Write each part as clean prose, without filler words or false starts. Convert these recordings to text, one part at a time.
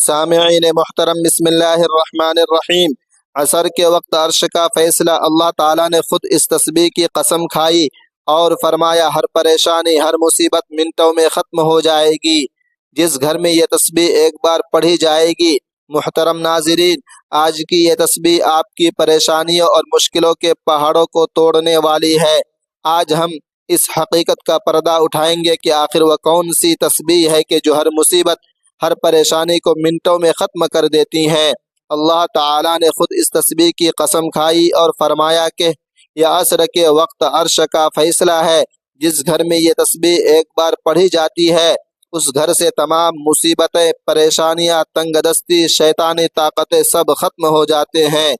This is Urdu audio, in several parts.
سامعین محترم، بسم اللہ الرحمن الرحیم۔ عصر کے وقت عرش کا فیصلہ۔ اللہ تعالیٰ نے خود اس تسبیح کی قسم کھائی اور فرمایا ہر پریشانی، ہر مصیبت منٹوں میں ختم ہو جائے گی جس گھر میں یہ تسبیح ایک بار پڑھی جائے گی۔ محترم ناظرین، آج کی یہ تسبیح آپ کی پریشانیوں اور مشکلوں کے پہاڑوں کو توڑنے والی ہے۔ آج ہم اس حقیقت کا پردہ اٹھائیں گے کہ آخر وہ کون سی تسبیح ہے کہ جو ہر مصیبت، ہر پریشانی کو منٹوں میں ختم کر دیتی ہیں۔ اللہ تعالیٰ نے خود اس تسبیح کی قسم کھائی اور فرمایا کہ یہ عصر کے وقت عرش کا فیصلہ ہے۔ جس گھر میں یہ تسبیح ایک بار پڑھی جاتی ہے اس گھر سے تمام مصیبتیں، پریشانیاں، تنگ دستی، شیطانی طاقتیں سب ختم ہو جاتے ہیں۔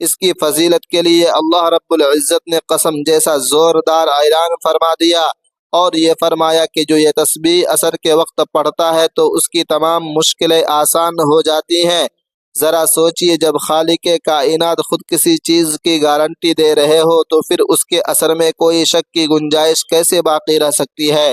اس کی فضیلت کے لیے اللہ رب العزت نے قسم جیسا زوردار اعلان فرما دیا اور یہ فرمایا کہ جو یہ تسبیح عصر کے وقت پڑھتا ہے تو اس کی تمام مشکلیں آسان ہو جاتی ہیں۔ ذرا سوچئے، جب خالق کائنات خود کسی چیز کی گارنٹی دے رہے ہو تو پھر اس کے اثر میں کوئی شک کی گنجائش کیسے باقی رہ سکتی ہے؟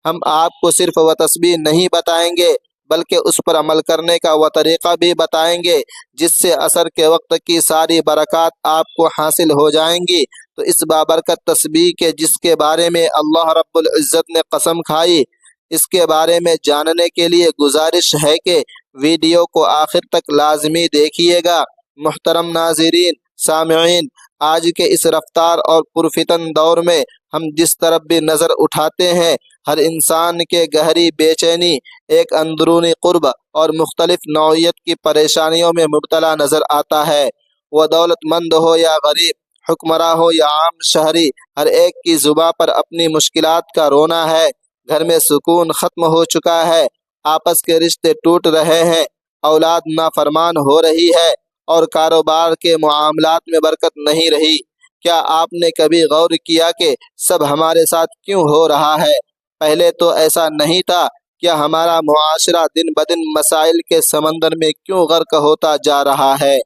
ہم آپ کو صرف وہ تسبیح نہیں بتائیں گے بلکہ اس پر عمل کرنے کا وہ طریقہ بھی بتائیں گے جس سے عصر کے وقت کی ساری برکات آپ کو حاصل ہو جائیں گی۔ تو اس بابرکت تسبیح کے جس کے بارے میں اللہ رب العزت نے قسم کھائی، اس کے بارے میں جاننے کے لیے گزارش ہے کہ ویڈیو کو آخر تک لازمی دیکھیے گا۔ محترم ناظرین، سامعین، آج کے اس رفتار اور پرفتن دور میں ہم جس طرف بھی نظر اٹھاتے ہیں ہر انسان کے گہری بے چینی، ایک اندرونی قرب اور مختلف نوعیت کی پریشانیوں میں مبتلا نظر آتا ہے۔ وہ دولت مند ہو یا غریب، حکمراں ہو یا عام شہری، ہر ایک کی زباں پر اپنی مشکلات کا رونا ہے۔ گھر میں سکون ختم ہو چکا ہے، آپس کے رشتے ٹوٹ رہے ہیں، اولاد نافرمان ہو رہی ہے اور کاروبار کے معاملات میں برکت نہیں رہی۔ کیا آپ نے کبھی غور کیا کہ سب ہمارے ساتھ کیوں ہو رہا ہے؟ پہلے تو ایسا نہیں تھا۔ کیا ہمارا معاشرہ دن بدن مسائل کے سمندر میں کیوں غرق ہوتا جا رہا ہے؟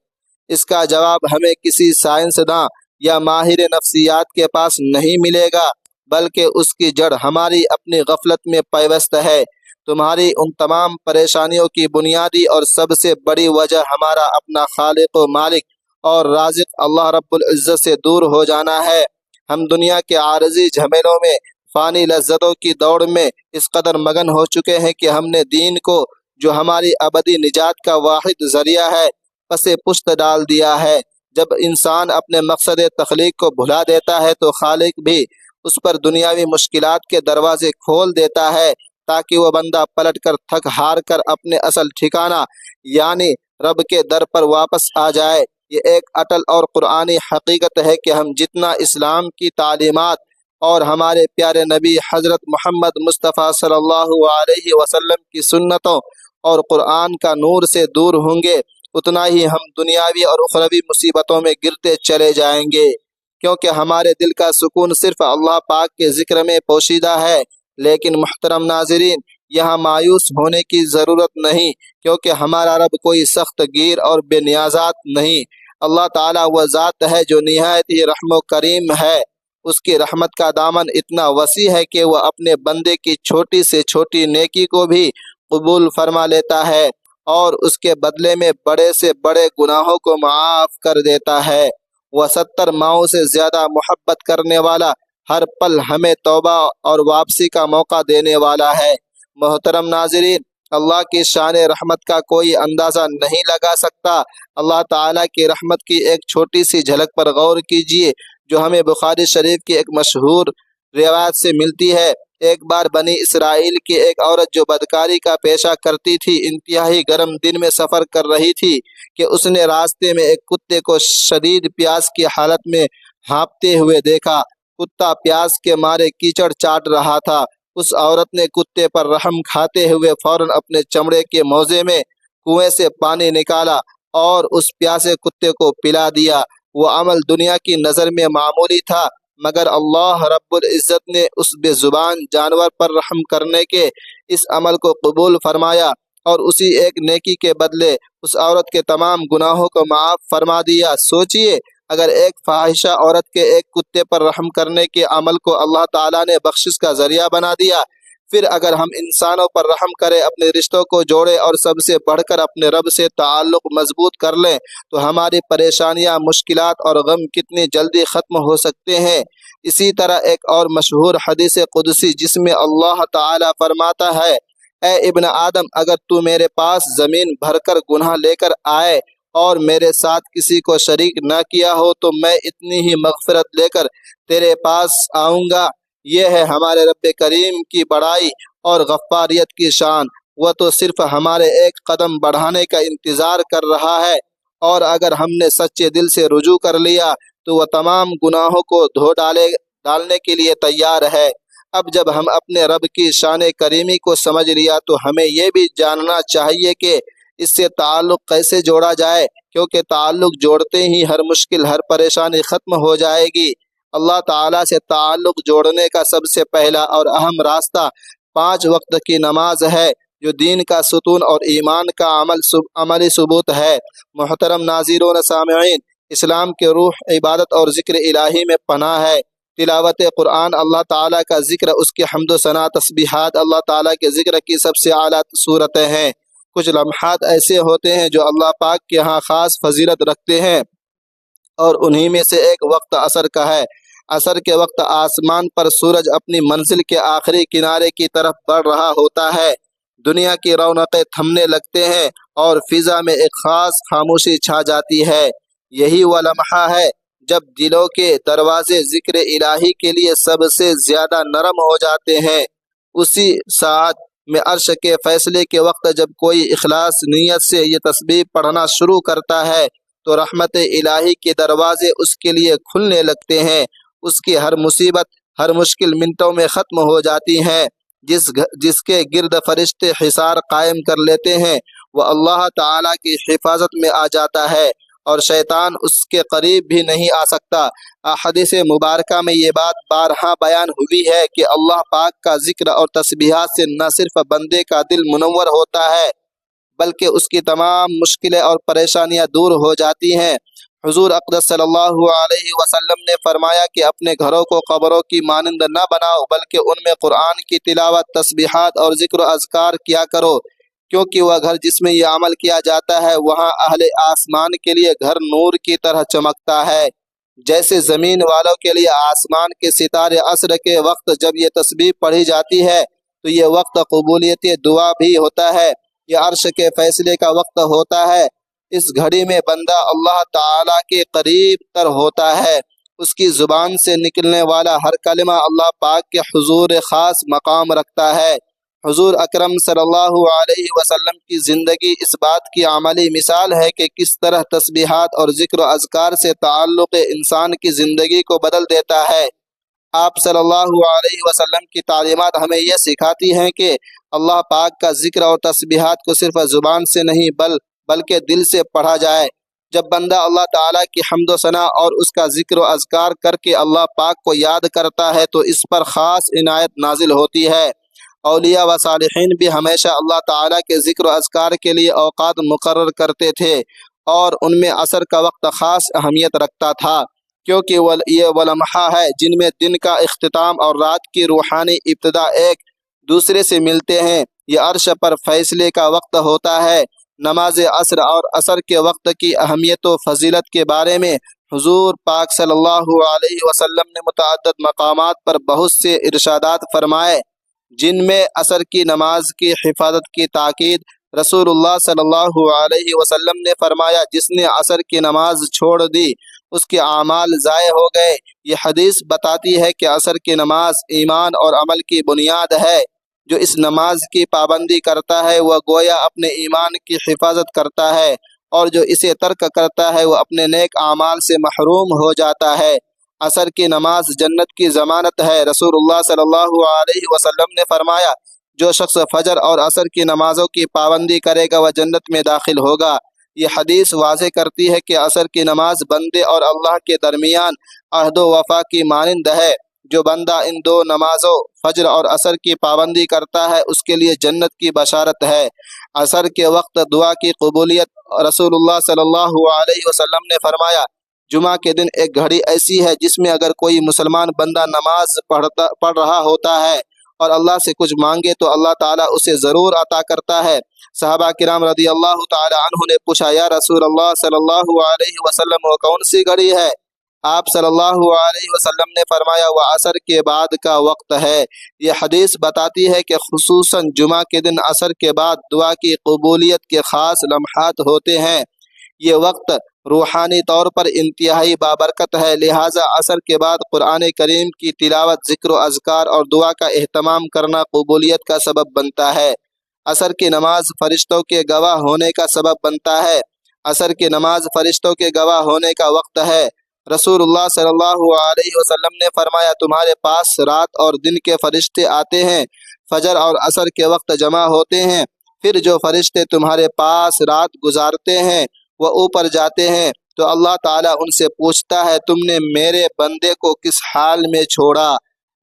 اس کا جواب ہمیں کسی سائنسداں یا ماہر نفسیات کے پاس نہیں ملے گا، بلکہ اس کی جڑ ہماری اپنی غفلت میں پیوست ہے۔ تمہاری ان تمام پریشانیوں کی بنیادی اور سب سے بڑی وجہ ہمارا اپنا خالق و مالک اور رازق اللہ رب العزت سے دور ہو جانا ہے۔ ہم دنیا کے عارضی جھمیلوں میں، فانی لذتوں کی دوڑ میں اس قدر مگن ہو چکے ہیں کہ ہم نے دین کو، جو ہماری ابدی نجات کا واحد ذریعہ ہے، پس پشت ڈال دیا ہے۔ جب انسان اپنے مقصد تخلیق کو بھلا دیتا ہے تو خالق بھی اس پر دنیاوی مشکلات کے دروازے کھول دیتا ہے تاکہ وہ بندہ پلٹ کر تھک ہار کر اپنے اصل ٹھکانہ یعنی رب کے در پر واپس آ جائے۔ یہ ایک اٹل اور قرآنی حقیقت ہے کہ ہم جتنا اسلام کی تعلیمات اور ہمارے پیارے نبی حضرت محمد مصطفیٰ صلی اللہ علیہ وسلم کی سنتوں اور قرآن کا نور سے دور ہوں گے اتنا ہی ہم دنیاوی اور اخروی مصیبتوں میں گرتے چلے جائیں گے، کیونکہ ہمارے دل کا سکون صرف اللہ پاک کے ذکر میں پوشیدہ ہے۔ لیکن محترم ناظرین، یہاں مایوس ہونے کی ضرورت نہیں، کیونکہ ہمارا رب کوئی سخت گیر اور بے نیازات نہیں۔ اللہ تعالیٰ وہ ذات ہے جو نہایت ہی رحم و کریم ہے۔ اس کی رحمت کا دامن اتنا وسیع ہے کہ وہ اپنے بندے کی چھوٹی سے چھوٹی نیکی کو بھی قبول فرما لیتا ہے اور اس کے بدلے میں بڑے سے بڑے گناہوں کو معاف کر دیتا ہے۔ وہ 70 ماؤں سے زیادہ محبت کرنے والا، ہر پل ہمیں توبہ اور واپسی کا موقع دینے والا ہے۔ محترم ناظرین، اللہ کی شان رحمت کا کوئی اندازہ نہیں لگا سکتا۔ اللہ تعالیٰ کی رحمت کی ایک چھوٹی سی جھلک پر غور کیجیے جو ہمیں بخاری شریف کی ایک مشہور روایت سے ملتی ہے۔ ایک بار بنی اسرائیل کی ایک عورت جو بدکاری کا پیشہ کرتی تھی انتہائی گرم دن میں سفر کر رہی تھی کہ اس نے راستے میں ایک کتے کو شدید پیاس کی حالت میں ہانپتے ہوئے دیکھا۔ کتا پیاس کے مارے کیچڑ چاٹ رہا تھا۔ اس عورت نے کتے پر رحم کھاتے ہوئے فوراً اپنے چمڑے کے موزے میں کنویں سے پانی نکالا اور اس پیاسے کتے کو پلا دیا۔ وہ عمل دنیا کی نظر میں معمولی تھا، مگر اللہ رب العزت نے اس بے زبان جانور پر رحم کرنے کے اس عمل کو قبول فرمایا اور اسی ایک نیکی کے بدلے اس عورت کے تمام گناہوں کو معاف فرما دیا۔ سوچئے، اگر ایک فاحشہ عورت کے ایک کتے پر رحم کرنے کے عمل کو اللہ تعالیٰ نے بخشش کا ذریعہ بنا دیا، پھر اگر ہم انسانوں پر رحم کریں، اپنے رشتوں کو جوڑیں اور سب سے بڑھ کر اپنے رب سے تعلق مضبوط کر لیں تو ہماری پریشانیاں، مشکلات اور غم کتنی جلدی ختم ہو سکتے ہیں۔ اسی طرح ایک اور مشہور حدیث قدسی جس میں اللہ تعالی فرماتا ہے، اے ابن آدم، اگر تو میرے پاس زمین بھر کر گناہ لے کر آئے اور میرے ساتھ کسی کو شریک نہ کیا ہو تو میں اتنی ہی مغفرت لے کر تیرے پاس آؤں گا۔ یہ ہے ہمارے رب کریم کی بڑائی اور غفاریت کی شان۔ وہ تو صرف ہمارے ایک قدم بڑھانے کا انتظار کر رہا ہے، اور اگر ہم نے سچے دل سے رجوع کر لیا تو وہ تمام گناہوں کو ڈالنے کے لیے تیار ہے۔ اب جب ہم اپنے رب کی شان کریمی کو سمجھ لیا تو ہمیں یہ بھی جاننا چاہیے کہ اس سے تعلق کیسے جوڑا جائے، کیونکہ تعلق جوڑتے ہی ہر مشکل، ہر پریشانی ختم ہو جائے گی۔ اللہ تعالیٰ سے تعلق جوڑنے کا سب سے پہلا اور اہم راستہ 5 وقت کی نماز ہے، جو دین کا ستون اور ایمان کا عملی ثبوت ہے۔ محترم ناظرین سامعین، اسلام کے روح عبادت اور ذکر الہی میں پناہ ہے۔ تلاوت قرآن، اللہ تعالیٰ کا ذکر، اس کی حمد و ثنا، تسبیحات اللہ تعالیٰ کے ذکر کی سب سے اعلیٰ صورتیں ہیں۔ کچھ لمحات ایسے ہوتے ہیں جو اللہ پاک کے ہاں خاص فضیلت رکھتے ہیں، اور انہی میں سے ایک وقت عصر کا ہے۔ عصر کے وقت آسمان پر سورج اپنی منزل کے آخری کنارے کی طرف بڑھ رہا ہوتا ہے، دنیا کی رونقیں تھمنے لگتے ہیں اور فضا میں ایک خاص خاموشی چھا جاتی ہے۔ یہی وہ لمحہ ہے جب دلوں کے دروازے ذکر الہی کے لیے سب سے زیادہ نرم ہو جاتے ہیں۔ اسی ساعت میں عرش کے فیصلے کے وقت جب کوئی اخلاص نیت سے یہ تسبیح پڑھنا شروع کرتا ہے تو رحمت الہی کے دروازے اس کے لیے کھلنے لگتے ہیں۔ اس کی ہر مصیبت، ہر مشکل منٹوں میں ختم ہو جاتی ہیں۔ جس کے گرد فرشتے حصار قائم کر لیتے ہیں وہ اللہ تعالیٰ کی حفاظت میں آ جاتا ہے، اور شیطان اس کے قریب بھی نہیں آ سکتا۔ احادیث مبارکہ میں یہ بات بارہا بیان ہوئی ہے کہ اللہ پاک کا ذکر اور تسبیحات سے نہ صرف بندے کا دل منور ہوتا ہے بلکہ اس کی تمام مشکلیں اور پریشانیاں دور ہو جاتی ہیں۔ حضور اقدس صلی اللہ علیہ وسلم نے فرمایا کہ اپنے گھروں کو قبروں کی مانند نہ بناؤ بلکہ ان میں قرآن کی تلاوت، تسبیحات اور ذکر و اذکار کیا کرو، کیونکہ وہ گھر جس میں یہ عمل کیا جاتا ہے وہاں اہل آسمان کے لیے گھر نور کی طرح چمکتا ہے، جیسے زمین والوں کے لیے آسمان کے ستارے۔ عصر کے وقت جب یہ تسبیح پڑھی جاتی ہے تو یہ وقت قبولیت دعا بھی ہوتا ہے، یہ عرش کے فیصلے کا وقت ہوتا ہے۔ اس گھڑی میں بندہ اللہ تعالیٰ کے قریب تر ہوتا ہے، اس کی زبان سے نکلنے والا ہر کلمہ اللہ پاک کے حضور خاص مقام رکھتا ہے۔ حضور اکرم صلی اللہ علیہ وسلم کی زندگی اس بات کی عملی مثال ہے کہ کس طرح تسبیحات اور ذکر و اذکار سے تعلق انسان کی زندگی کو بدل دیتا ہے۔ آپ صلی اللہ علیہ وسلم کی تعلیمات ہمیں یہ سکھاتی ہیں کہ اللہ پاک کا ذکر اور تسبیحات کو صرف زبان سے نہیں بلکہ دل سے پڑھا جائے۔ جب بندہ اللہ تعالیٰ کی حمد و ثنا اور اس کا ذکر و اذکار کر کے اللہ پاک کو یاد کرتا ہے تو اس پر خاص عنایت نازل ہوتی ہے۔ اولیاء و صالحین بھی ہمیشہ اللہ تعالیٰ کے ذکر و اذکار کے لیے اوقات مقرر کرتے تھے، اور ان میں عصر کا وقت خاص اہمیت رکھتا تھا، کیونکہ یہ وہ لمحہ ہے جن میں دن کا اختتام اور رات کی روحانی ابتدا ایک دوسرے سے ملتے ہیں۔ یہ عرش پر فیصلے کا وقت ہوتا ہے۔ نماز عصر اور عصر کے وقت کی اہمیت و فضیلت کے بارے میں حضور پاک صلی اللہ علیہ وسلم نے متعدد مقامات پر بہت سے ارشادات فرمائے، جن میں عصر کی نماز کی حفاظت کی تاکید۔ رسول اللہ صلی اللہ علیہ وسلم نے فرمایا، جس نے عصر کی نماز چھوڑ دی اس کے اعمال ضائع ہو گئے۔ یہ حدیث بتاتی ہے کہ عصر کی نماز ایمان اور عمل کی بنیاد ہے۔ جو اس نماز کی پابندی کرتا ہے وہ گویا اپنے ایمان کی حفاظت کرتا ہے، اور جو اسے ترک کرتا ہے وہ اپنے نیک اعمال سے محروم ہو جاتا ہے۔ عصر کی نماز جنت کی ضمانت ہے۔ رسول اللہ صلی اللہ علیہ وسلم نے فرمایا، جو شخص فجر اور عصر کی نمازوں کی پابندی کرے گا وہ جنت میں داخل ہوگا۔ یہ حدیث واضح کرتی ہے کہ عصر کی نماز بندے اور اللہ کے درمیان عہد و وفا کی مانند ہے۔ جو بندہ ان دو نمازوں فجر اور عصر کی پابندی کرتا ہے اس کے لیے جنت کی بشارت ہے۔ عصر کے وقت دعا کی قبولیت۔ رسول اللہ صلی اللہ علیہ وسلم نے فرمایا، جمعہ کے دن ایک گھڑی ایسی ہے جس میں اگر کوئی مسلمان بندہ نماز پڑھ رہا ہوتا ہے اور اللہ سے کچھ مانگے تو اللہ تعالیٰ اسے ضرور عطا کرتا ہے۔ صحابہ کرام رضی اللہ تعالی عنہ نے پوچھا، یا رسول اللہ صلی اللہ علیہ وسلم وہ کون سی گھڑی ہے؟ آپ صلی اللہ علیہ وسلم نے فرمایا وہ عصر کے بعد کا وقت ہے۔ یہ حدیث بتاتی ہے کہ خصوصاً جمعہ کے دن عصر کے بعد دعا کی قبولیت کے خاص لمحات ہوتے ہیں۔ یہ وقت روحانی طور پر انتہائی بابرکت ہے، لہٰذا عصر کے بعد قرآن کریم کی تلاوت، ذکر و اذکار اور دعا کا اہتمام کرنا قبولیت کا سبب بنتا ہے۔ عصر کی نماز فرشتوں کے گواہ ہونے کا سبب بنتا ہے۔ عصر کی نماز فرشتوں کے گواہ ہونے کا وقت ہے۔ رسول اللہ صلی اللہ علیہ وسلم نے فرمایا تمہارے پاس رات اور دن کے فرشتے آتے ہیں، فجر اور عصر کے وقت جمع ہوتے ہیں، پھر جو فرشتے تمہارے پاس رات گزارتے ہیں وہ اوپر جاتے ہیں تو اللہ تعالیٰ ان سے پوچھتا ہے تم نے میرے بندے کو کس حال میں چھوڑا؟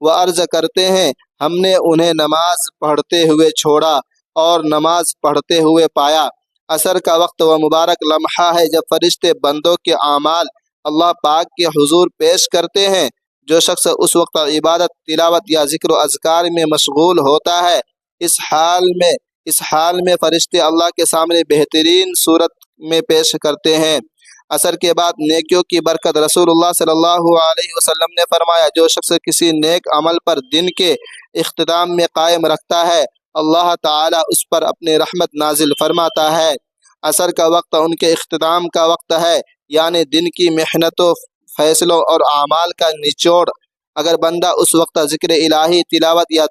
وہ عرض کرتے ہیں ہم نے انہیں نماز پڑھتے ہوئے چھوڑا اور نماز پڑھتے ہوئے پایا۔ عصر کا وقت وہ مبارک لمحہ ہے جب فرشتے بندوں کے اعمال اللہ پاک کے حضور پیش کرتے ہیں۔ جو شخص اس وقت عبادت، تلاوت یا ذکر و اذکار میں مشغول ہوتا ہے، اس حال میں فرشتے اللہ کے سامنے بہترین صورت میں پیش کرتے ہیں۔ عصر کے بعد نیکیوں کی برکت، رسول اللہ صلی اللہ علیہ وسلم نے فرمایا جو شخص کسی نیک عمل پر دن کے اختتام میں قائم رکھتا ہے اللہ تعالیٰ اس پر اپنی رحمت نازل فرماتا ہے۔ عصر کا وقت ان کے اختتام کا وقت ہے، یعنی دن کی محنتوں، فیصلوں اور اعمال کا نچوڑ۔ اگر بندہ اس وقت ذکر الہی، تلاوت یا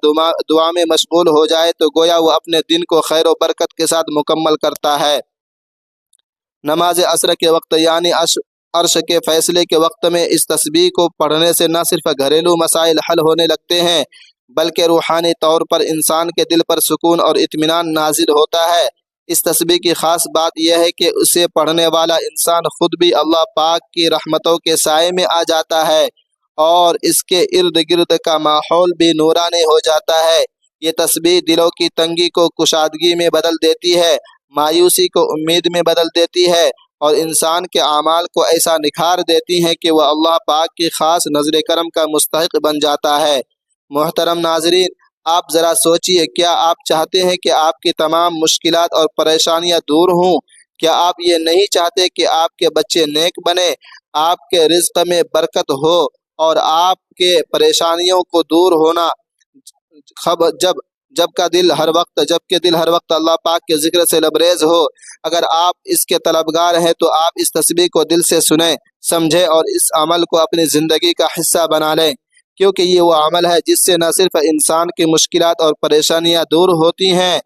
دعا میں مشغول ہو جائے تو گویا وہ اپنے دن کو خیر و برکت کے ساتھ مکمل کرتا ہے۔ نماز عصر کے وقت یعنی عرش کے فیصلے کے وقت میں اس تسبیح کو پڑھنے سے نہ صرف گھریلو مسائل حل ہونے لگتے ہیں بلکہ روحانی طور پر انسان کے دل پر سکون اور اطمینان نازل ہوتا ہے۔ اس تسبیح کی خاص بات یہ ہے کہ اسے پڑھنے والا انسان خود بھی اللہ پاک کی رحمتوں کے سائے میں آ جاتا ہے اور اس کے ارد گرد کا ماحول بھی نورانی ہو جاتا ہے۔ یہ تسبیح دلوں کی تنگی کو کشادگی میں بدل دیتی ہے، مایوسی کو امید میں بدل دیتی ہے اور انسان کے اعمال کو ایسا نکھار دیتی ہیں کہ وہ اللہ پاک کی خاص نظر کرم کا مستحق بن جاتا ہے۔ محترم ناظرین، آپ ذرا سوچئے، کیا آپ چاہتے ہیں کہ آپ کی تمام مشکلات اور پریشانیاں دور ہوں؟ کیا آپ یہ نہیں چاہتے کہ آپ کے بچے نیک بنے، آپ کے رزق میں برکت ہو اور آپ کے پریشانیوں کو دور ہونا جب کہ دل ہر وقت اللہ پاک کے ذکر سے لبریز ہو؟ اگر آپ اس کے طلبگار ہیں تو آپ اس تسبیح کو دل سے سنیں، سمجھیں اور اس عمل کو اپنی زندگی کا حصہ بنا لیں، کیونکہ یہ وہ عمل ہے جس سے نہ صرف انسان کی مشکلات اور پریشانیاں دور ہوتی ہیں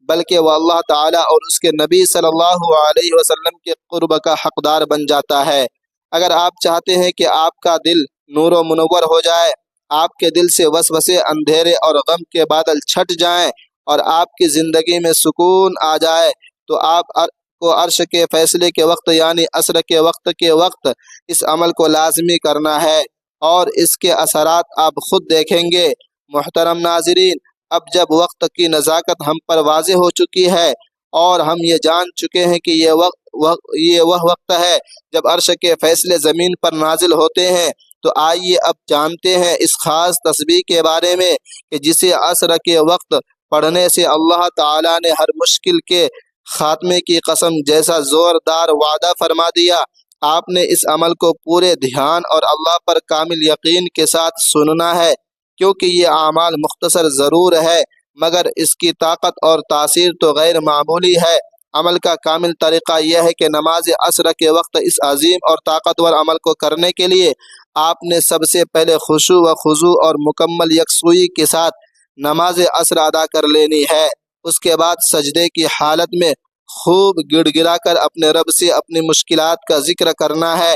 بلکہ وہ اللہ تعالیٰ اور اس کے نبی صلی اللہ علیہ وسلم کے قرب کا حقدار بن جاتا ہے۔ اگر آپ چاہتے ہیں کہ آپ کا دل نور و منور ہو جائے، آپ کے دل سے وسوسے، اندھیرے اور غم کے بادل چھٹ جائیں اور آپ کی زندگی میں سکون آ جائے تو آپ کو عرش کے فیصلے کے وقت یعنی عصر کے وقت اس عمل کو لازمی کرنا ہے اور اس کے اثرات آپ خود دیکھیں گے۔ محترم ناظرین، اب جب وقت کی نزاکت ہم پر واضح ہو چکی ہے اور ہم یہ جان چکے ہیں کہ یہ وہ وقت ہے جب عرش کے فیصلے زمین پر نازل ہوتے ہیں، تو آئیے اب جانتے ہیں اس خاص تسبیح کے بارے میں کہ جسے عصر کے وقت پڑھنے سے اللہ تعالیٰ نے ہر مشکل کے خاتمے کی قسم جیسا زوردار وعدہ فرما دیا۔ آپ نے اس عمل کو پورے دھیان اور اللہ پر کامل یقین کے ساتھ سننا ہے، کیونکہ یہ اعمال مختصر ضرور ہے مگر اس کی طاقت اور تاثیر تو غیر معمولی ہے۔ عمل کا کامل طریقہ یہ ہے کہ نماز عصر کے وقت اس عظیم اور طاقتور عمل کو کرنے کے لیے آپ نے سب سے پہلے خشوع و خضوع اور مکمل یکسوئی کے ساتھ نماز عصر ادا کر لینی ہے۔ اس کے بعد سجدے کی حالت میں خوب گڑ گڑا کر اپنے رب سے اپنی مشکلات کا ذکر کرنا ہے۔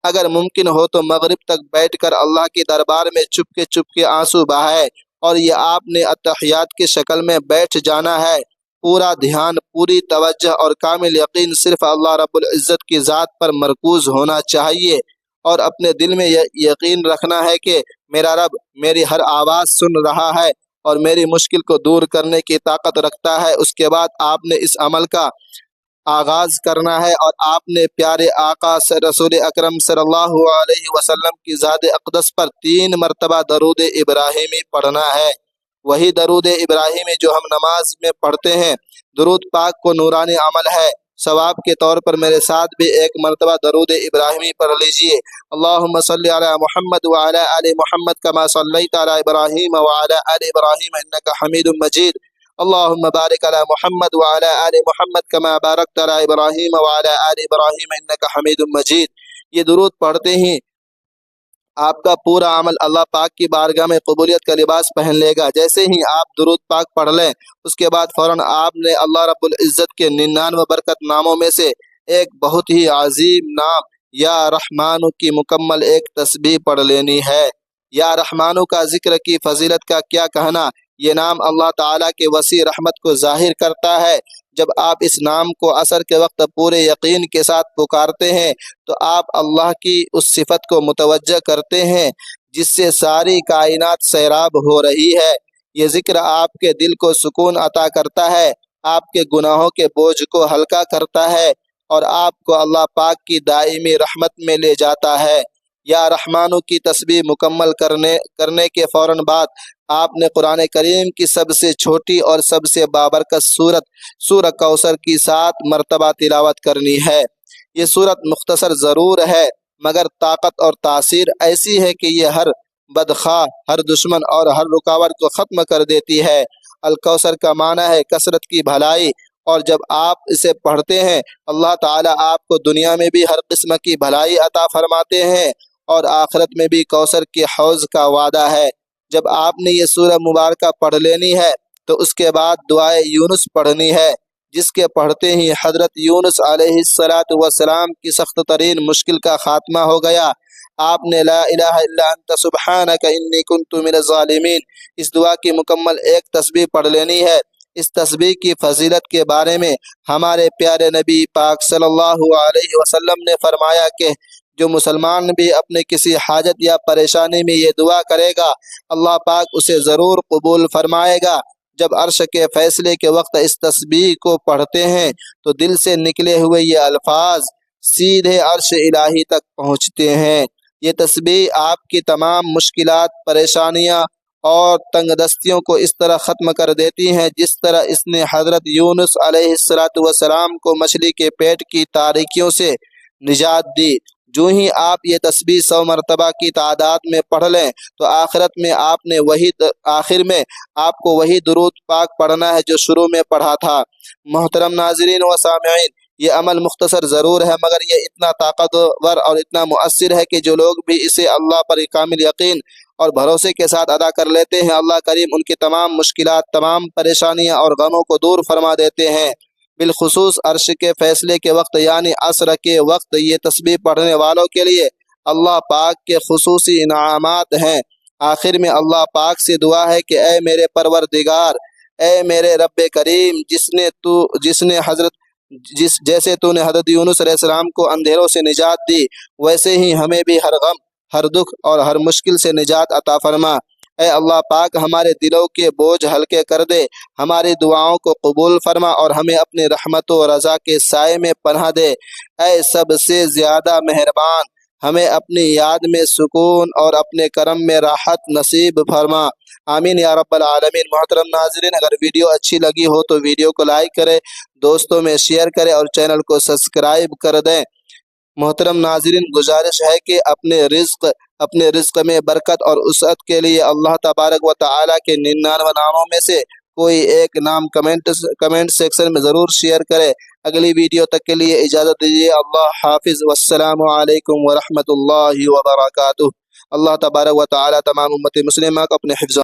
اگر ممکن ہو تو مغرب تک بیٹھ کر اللہ کے دربار میں چپ کے آنسو بہائے اور یہ آپ نے اتحیات کی شکل میں بیٹھ جانا ہے۔ پورا دھیان، پوری توجہ اور کامل یقین صرف اللہ رب العزت کی ذات پر مرکوز ہونا چاہیے اور اپنے دل میں یقین رکھنا ہے کہ میرا رب میری ہر آواز سن رہا ہے اور میری مشکل کو دور کرنے کی طاقت رکھتا ہے۔ اس کے بعد آپ نے اس عمل کا آغاز کرنا ہے اور آپ نے پیارے آقا رسول اکرم صلی اللہ علیہ وسلم کی ذات اقدس پر 3 مرتبہ درود ابراہیمی پڑھنا ہے۔ وہی درود ابراہیمی جو ہم نماز میں پڑھتے ہیں۔ درود پاک کو نورانی عمل ہے۔ ثواب کے طور پر میرے ساتھ بھی ایک مرتبہ درود ابراہیمی پڑھ لیجئے۔ اللہم صلی علی محمد وعلی آل محمد کما صلیت علی ابراہیم وعلی آل ابراہیم انک حمید مجید۔ اللہم بارک علی محمد وعلی آل محمد کما بارکت علی ابراہیم وعلی آل ابراہیم انک حمید مجید۔ یہ درود پڑھتے ہی آپ کا پورا عمل اللہ پاک کی بارگاہ میں قبولیت کا لباس پہن لے گا۔ جیسے ہی آپ درود پاک پڑھ لیں اس کے بعد فوراً آپ نے اللہ رب العزت کے 99 برکت ناموں میں سے ایک بہت ہی عظیم نام یا رحمانو کی مکمل ایک تسبیح پڑھ لینی ہے۔ یا رحمانو کا ذکر کی فضیلت کا کیا کہنا، یہ نام اللہ تعالیٰ کے وسیع رحمت کو ظاہر کرتا ہے۔ جب آپ اس نام کو عصر کے وقت پورے یقین کے ساتھ پکارتے ہیں تو آپ اللہ کی اس صفت کو متوجہ کرتے ہیں جس سے ساری کائنات سیراب ہو رہی ہے۔ یہ ذکر آپ کے دل کو سکون عطا کرتا ہے، آپ کے گناہوں کے بوجھ کو ہلکا کرتا ہے اور آپ کو اللہ پاک کی دائمی رحمت میں لے جاتا ہے۔ یا رحمانو کی تسبیح مکمل کرنے کے فوراً بعد آپ نے قرآن کریم کی سب سے چھوٹی اور سب سے بابرکت سورہ کوثر کی 7 مرتبہ تلاوت کرنی ہے۔ یہ سورت مختصر ضرور ہے مگر طاقت اور تاثیر ایسی ہے کہ یہ ہر بدخواہ، ہر دشمن اور ہر رکاوٹ کو ختم کر دیتی ہے۔ الکوثر کا معنی ہے کثرت کی بھلائی، اور جب آپ اسے پڑھتے ہیں اللہ تعالیٰ آپ کو دنیا میں بھی ہر قسم کی بھلائی عطا فرماتے ہیں اور آخرت میں بھی کوثر کے حوض کا وعدہ ہے۔ جب آپ نے یہ سورہ مبارکہ پڑھ لینی ہے تو اس کے بعد دعائے یونس پڑھنی ہے، جس کے پڑھتے ہی حضرت یونس علیہ السلام کی سخت ترین مشکل کا خاتمہ ہو گیا۔ آپ نے لا الہ الا انت سبحانک انی کنت من الظالمین اس دعا کی مکمل ایک تسبیح پڑھ لینی ہے۔ اس تسبیح کی فضیلت کے بارے میں ہمارے پیارے نبی پاک صلی اللہ علیہ وسلم نے فرمایا کہ جو مسلمان بھی اپنے کسی حاجت یا پریشانی میں یہ دعا کرے گا اللہ پاک اسے ضرور قبول فرمائے گا۔ جب عرش کے فیصلے کے وقت اس تسبیح کو پڑھتے ہیں تو دل سے نکلے ہوئے یہ الفاظ سیدھے عرش الہی تک پہنچتے ہیں۔ یہ تسبیح آپ کی تمام مشکلات، پریشانیاں اور تنگ دستیوں کو اس طرح ختم کر دیتی ہیں جس طرح اس نے حضرت یونس علیہ السلام کو مچھلی کے پیٹ کی تاریکیوں سے نجات دی۔ جو ہی آپ یہ تسبیح 100 مرتبہ کی تعداد میں پڑھ لیں تو آخر میں آپ کو وہی درود پاک پڑھنا ہے جو شروع میں پڑھا تھا۔ محترم ناظرین و سامعین، یہ عمل مختصر ضرور ہے مگر یہ اتنا طاقتور اور اتنا مؤثر ہے کہ جو لوگ بھی اسے اللہ پر کامل یقین اور بھروسے کے ساتھ ادا کر لیتے ہیں اللہ کریم ان کی تمام مشکلات، تمام پریشانیاں اور غموں کو دور فرما دیتے ہیں۔ بالخصوص عرش کے فیصلے کے وقت یعنی عصر کے وقت یہ تسبیح پڑھنے والوں کے لیے اللہ پاک کے خصوصی انعامات ہیں۔ آخر میں اللہ پاک سے دعا ہے کہ اے میرے پروردگار، اے میرے رب کریم، جیسے تو نے حضرت یونس علیہ السلام کو اندھیروں سے نجات دی ویسے ہی ہمیں بھی ہر غم، ہر دکھ اور ہر مشکل سے نجات عطا فرما۔ اے اللہ پاک ہمارے دلوں کے بوجھ ہلکے کر دے، ہماری دعاؤں کو قبول فرما اور ہمیں اپنی رحمت و رضا کے سائے میں پناہ دے۔ اے سب سے زیادہ مہربان، ہمیں اپنی یاد میں سکون اور اپنے کرم میں راحت نصیب فرما۔ آمین یا رب العالمین۔ محترم ناظرین، اگر ویڈیو اچھی لگی ہو تو ویڈیو کو لائک کریں، دوستوں میں شیئر کریں اور چینل کو سبسکرائب کر دیں۔ محترم ناظرین، گزارش ہے کہ اپنے رزق میں برکت اور وسعت کے لیے اللہ تبارک و تعالیٰ کے 99 ناموں میں سے کوئی ایک نام کمنٹ سیکشن میں ضرور شیئر کرے۔ اگلی ویڈیو تک کے لیے اجازت دیجیے۔ اللہ حافظ، والسلام علیکم ورحمۃ اللہ وبرکاتہ۔ اللہ تبارک و تعالیٰ تمام امت مسلمہ کو اپنے حفظ